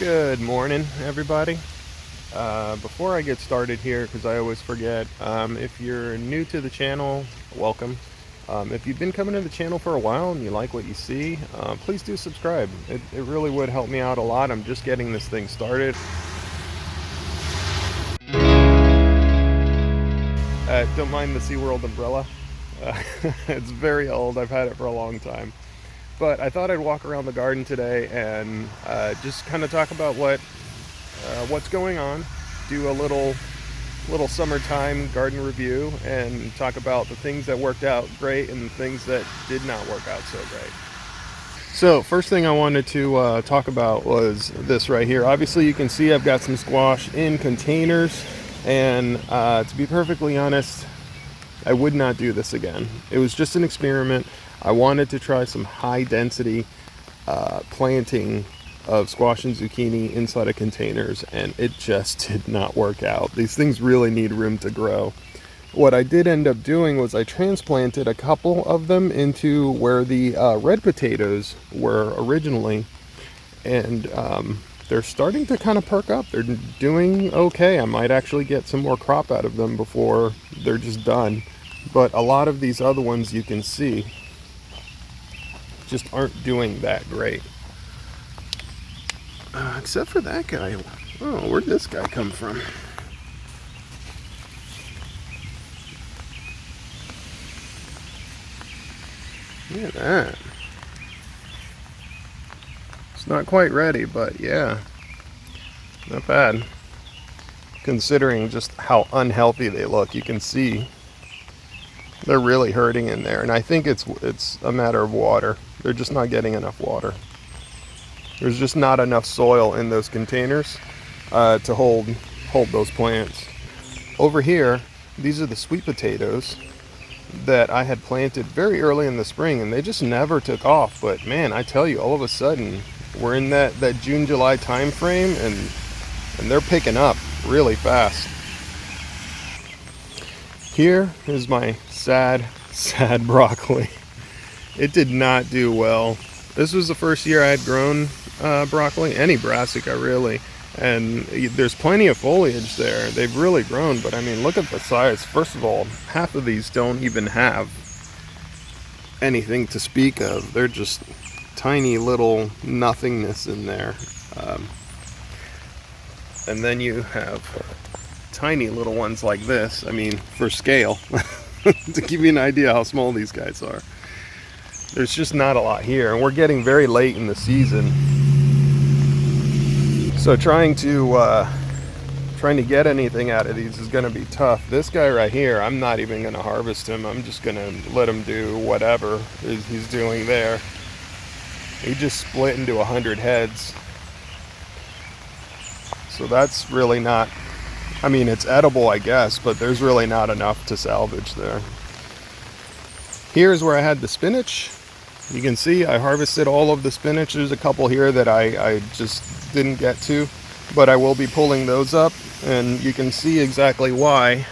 Good morning, everybody. Before I get started here, because I always forget, if you're new to the channel, welcome. If you've been coming to the channel for a while and you like what you see, please do subscribe. It really would help me out a lot. I'm just getting this thing started. Don't mind the SeaWorld umbrella. It's very old. I've had it for a long time. But I thought I'd walk around the garden today and just kind of talk about what's going on, do a little summertime garden review, and talk about the things that worked out great and the things that did not work out so great. So first thing I wanted to talk about was this right here. Obviously you can see I've got some squash in containers, and to be perfectly honest, I would not do this again. It was just an experiment. I wanted to try some high density planting of squash and zucchini inside of containers, and it just did not work out. These things really need room to grow. What I did end up doing was I transplanted a couple of them into where the red potatoes were originally, and they're starting to kind of perk up. They're doing okay. I might actually get some more crop out of them before they're just done. But a lot of these other ones you can see just aren't doing that great. Except for that guy. Oh, where'd this guy come from? Look at that. It's not quite ready, but yeah, not bad. Considering just how unhealthy they look, you can see they're really hurting in there, and I think it's a matter of water. They're just not getting enough water. There's just not enough soil in those containers to hold those plants. Over here, these are the sweet potatoes that I had planted very early in the spring, and they just never took off. But man, I tell you, all of a sudden we're in that June, July time frame, and they're picking up really fast. Here is my sad broccoli. It did not do well. This was the first year I had grown broccoli, any brassica really, and there's plenty of foliage there. They've really grown, but I mean, look at the size. First of all, half of these don't even have anything to speak of. They're just tiny little nothingness in there. And then you have tiny little ones like this. I mean, for scale, to give you an idea how small these guys are. There's just not a lot here, and we're getting very late in the season. So trying to get anything out of these is going to be tough. This guy right here, I'm not even going to harvest him. I'm just going to let him do whatever he's doing there. He just split into 100 heads. So that's really not, I mean, it's edible, I guess, but there's really not enough to salvage there. Here's where I had the spinach. You can see I harvested all of the spinach. There's a couple here that I just didn't get to, but I will be pulling those up, and you can see exactly why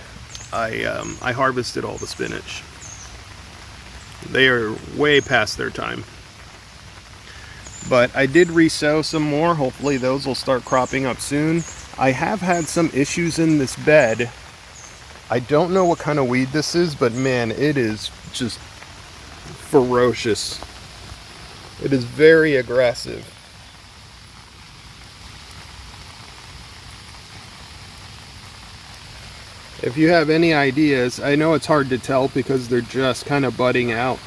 I harvested all the spinach. They are way past their time. But I did resow some more. Hopefully those will start cropping up soon. I have had some issues in this bed. I don't know what kind of weed this is, but man, it is just ferocious. It is very aggressive. If you have any ideas, I know it's hard to tell because they're just kind of budding out.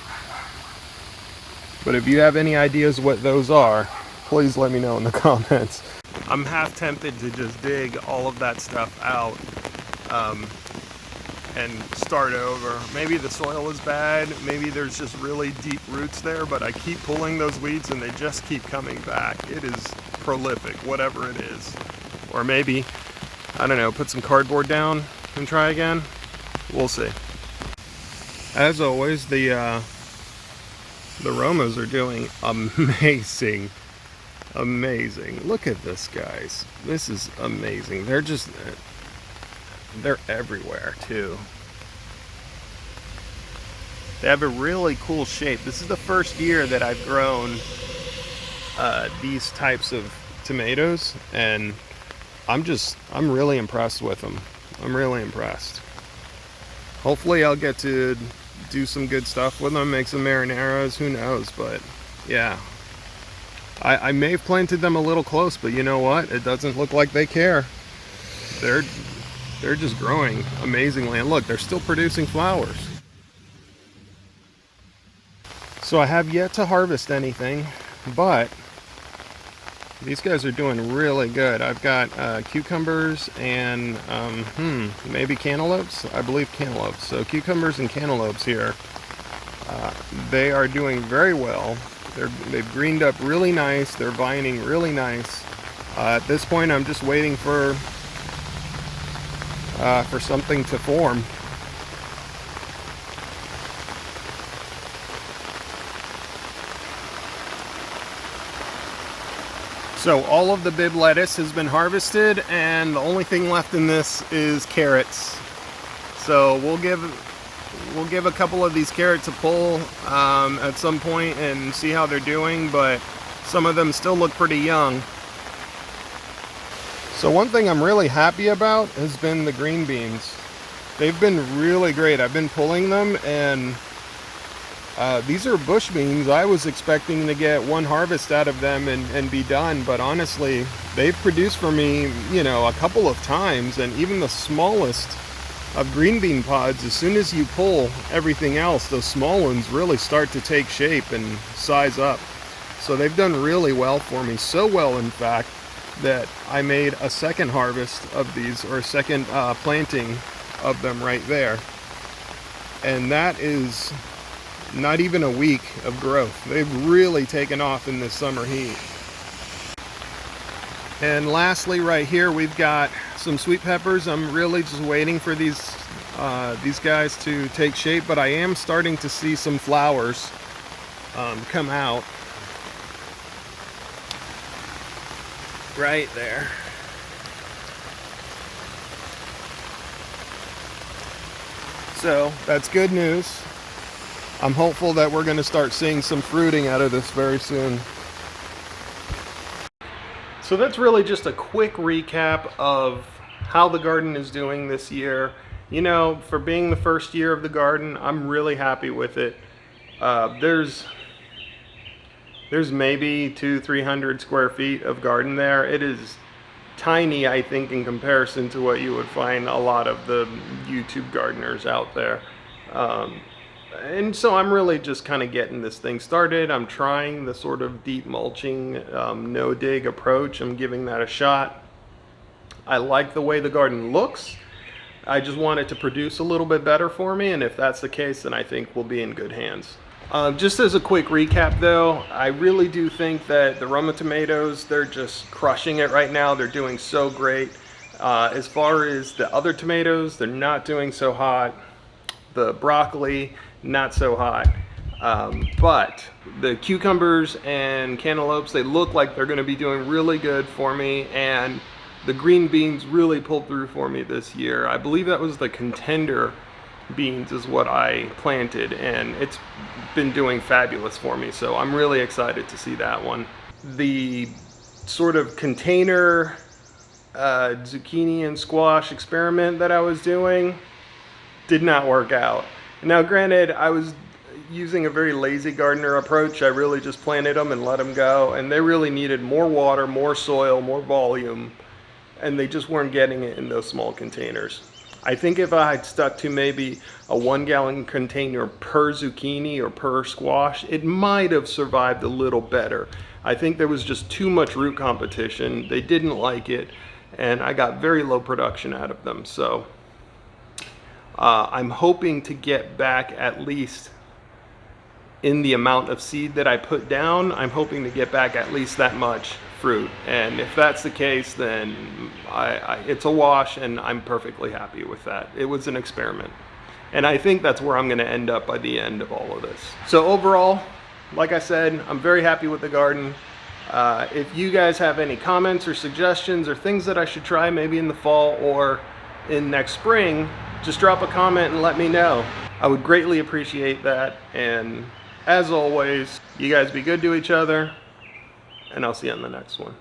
But if you have any ideas what those are, please let me know in the comments. I'm half tempted to just dig all of that stuff out and start over. Maybe the soil is bad, maybe there's just really deep roots there, but I keep pulling those weeds and they just keep coming back. It is prolific, whatever it is. Or maybe, I don't know, put some cardboard down and try again. We'll see. As always, the Romas are doing amazing. Amazing. Look at this, guys. This is amazing. They're everywhere too. They have a really cool shape. This is the first year that I've grown these types of tomatoes, and I'm really impressed with them. I'm really impressed. Hopefully I'll get to do some good stuff with them, make some marinaras, who knows, but yeah. I may have planted them a little close, but you know what? It doesn't look like they care. They're just growing amazingly, and look, they're still producing flowers. So I have yet to harvest anything, but these guys are doing really good. I've got cucumbers and maybe cantaloupes. I believe cantaloupes. So cucumbers and cantaloupes here. They are doing very well. They've greened up really nice. They're vining really nice. At this point, I'm just waiting for something to form. So all of the bib lettuce has been harvested, and the only thing left in this is carrots. So we'll give a couple of these carrots a pull at some point and see how they're doing, but some of them still look pretty young. So one thing I'm really happy about has been the green beans. They've been really great. I've been pulling them, and these are bush beans. I was expecting to get one harvest out of them and be done, but honestly, they've produced for me, you know, a couple of times, and even the smallest of green bean pods, as soon as you pull everything else, those small ones really start to take shape and size up. So they've done really well for me. So well, in fact, that I made a second harvest of these, or a second planting of them right there. And that is not even a week of growth. They've really taken off in this summer heat. And lastly, right here, we've got some sweet peppers. I'm really just waiting for these guys to take shape, but I am starting to see some flowers come out. Right there. So that's good news. I'm hopeful that we're going to start seeing some fruiting out of this very soon. So that's really just a quick recap of how the garden is doing this year. You know, for being the first year of the garden, I'm really happy with it. There's maybe 200-300 square feet of garden there. It is tiny, I think, in comparison to what you would find a lot of the YouTube gardeners out there. And so I'm really just kind of getting this thing started. I'm trying the sort of deep mulching, no dig approach. I'm giving that a shot. I like the way the garden looks. I just want it to produce a little bit better for me, and if that's the case, then I think we'll be in good hands. Just as a quick recap though, I really do think that the Roma tomatoes, they're just crushing it right now. They're doing so great. As far as the other tomatoes, they're not doing so hot. The broccoli, not so hot. But the cucumbers and cantaloupes, they look like they're gonna be doing really good for me, and the green beans really pulled through for me this year. I believe that was the contender beans is what I planted, and it's been doing fabulous for me, so I'm really excited to see that one. The sort of container zucchini and squash experiment that I was doing did not work out. Now granted, I was using a very lazy gardener approach. I really just planted them and let them go, and they really needed more water, more soil, more volume, and they just weren't getting it in those small containers. I think if I had stuck to maybe a 1-gallon container per zucchini or per squash, it might have survived a little better. I think there was just too much root competition. They didn't like it, and I got very low production out of them. So I'm hoping to get back at least in the amount of seed that I put down. I'm hoping to get back at least that much fruit, and if that's the case, then it's a wash, and I'm perfectly happy with that. It was an experiment, and I think that's where I'm going to end up by the end of all of this. So overall, like I said, I'm very happy with the garden. If you guys have any comments or suggestions or things that I should try maybe in the fall or in next spring, just drop a comment and let me know. I would greatly appreciate that, and as always, you guys be good to each other, and I'll see you on the next one.